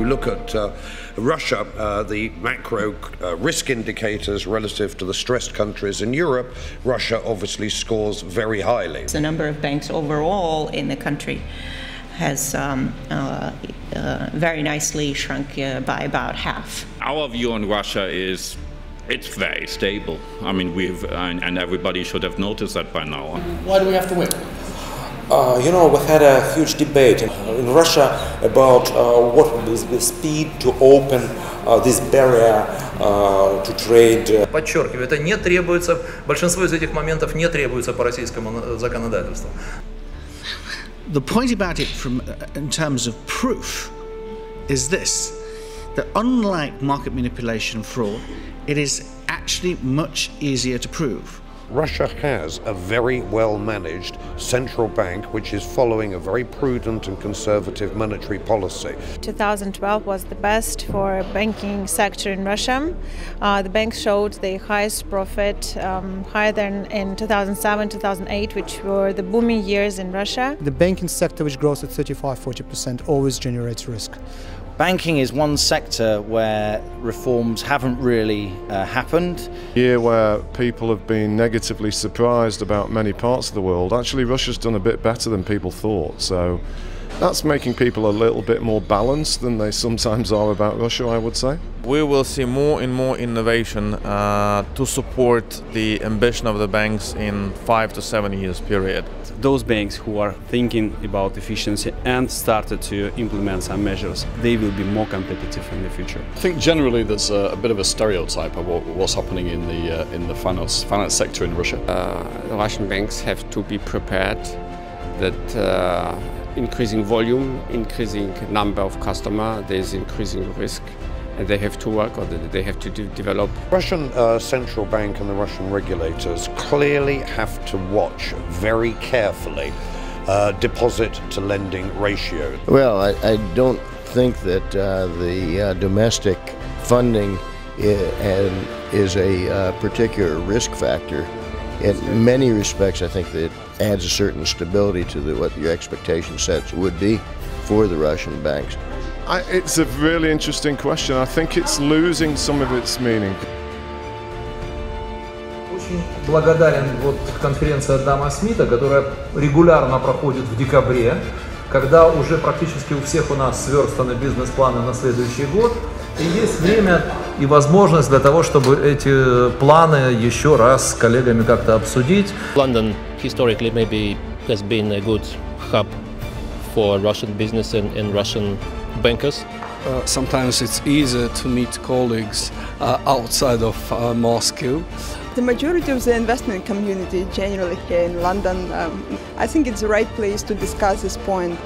you look at Russia, the macro risk indicators relative to the stressed countries in Europe, Russia obviously scores very highly. The number of banks overall in the country has very nicely shrunk by about half. Our view on Russia is it's very stable. I mean, and everybody should have noticed that by now. Why do we have to wait? You know, we had a huge debate in Russia about what is the speed to open this barrier to trade. Подчеркиваю, это не требуется, большинство из этих моментов не требуется по российскому законодательству. The point about it in terms of proof is this, that unlike market manipulation fraud, it is actually much easier to prove. Russia has a very well-managed central bank which is following a very prudent and conservative monetary policy. 2012 was the best for banking sector in Russia. The bank showed the highest profit, higher than in 2007, 2008, which were the booming years in Russia. The banking sector, which grows at 35–40%, always generates risk. Banking is one sector where reforms haven't really happened. Year where people have been negatively surprised about many parts of the world. Actually, Russia's done a bit better than people thought, so that's making people a little bit more balanced than they sometimes are about Russia, I would say. We will see more and more innovation to support the ambition of the banks in 5 to 7 years period. Those banks who are thinking about efficiency and started to implement some measures, they will be more competitive in the future. I think generally there's a bit of a stereotype of what's happening in the finance sector in Russia. The Russian banks have to be prepared that increasing volume, increasing number of customers, there's increasing risk, and they have to work or they have to develop. Russian central bank and the Russian regulators clearly have to watch very carefully deposit to lending ratio. Well, I don't think that the domestic funding is a particular risk factor. In many respects, I think that it adds a certain stability to what your expectation sets would be for the Russian banks. It's a really interesting question. I think it's losing some of its meaning. Очень благодарен конференции Адама Смита, которая регулярно проходит в декабре, когда уже практически у всех у нас сверстаны бизнес-планы на следующий год. И есть время и возможность для того, чтобы эти планы еще раз с коллегами как-то обсудить. London historically maybe has been a good hub for Russian business and Russian bankers. Sometimes it's easier to meet colleagues outside of Moscow. The majority of the investment community generally here in London, I think it's the right place to discuss this point.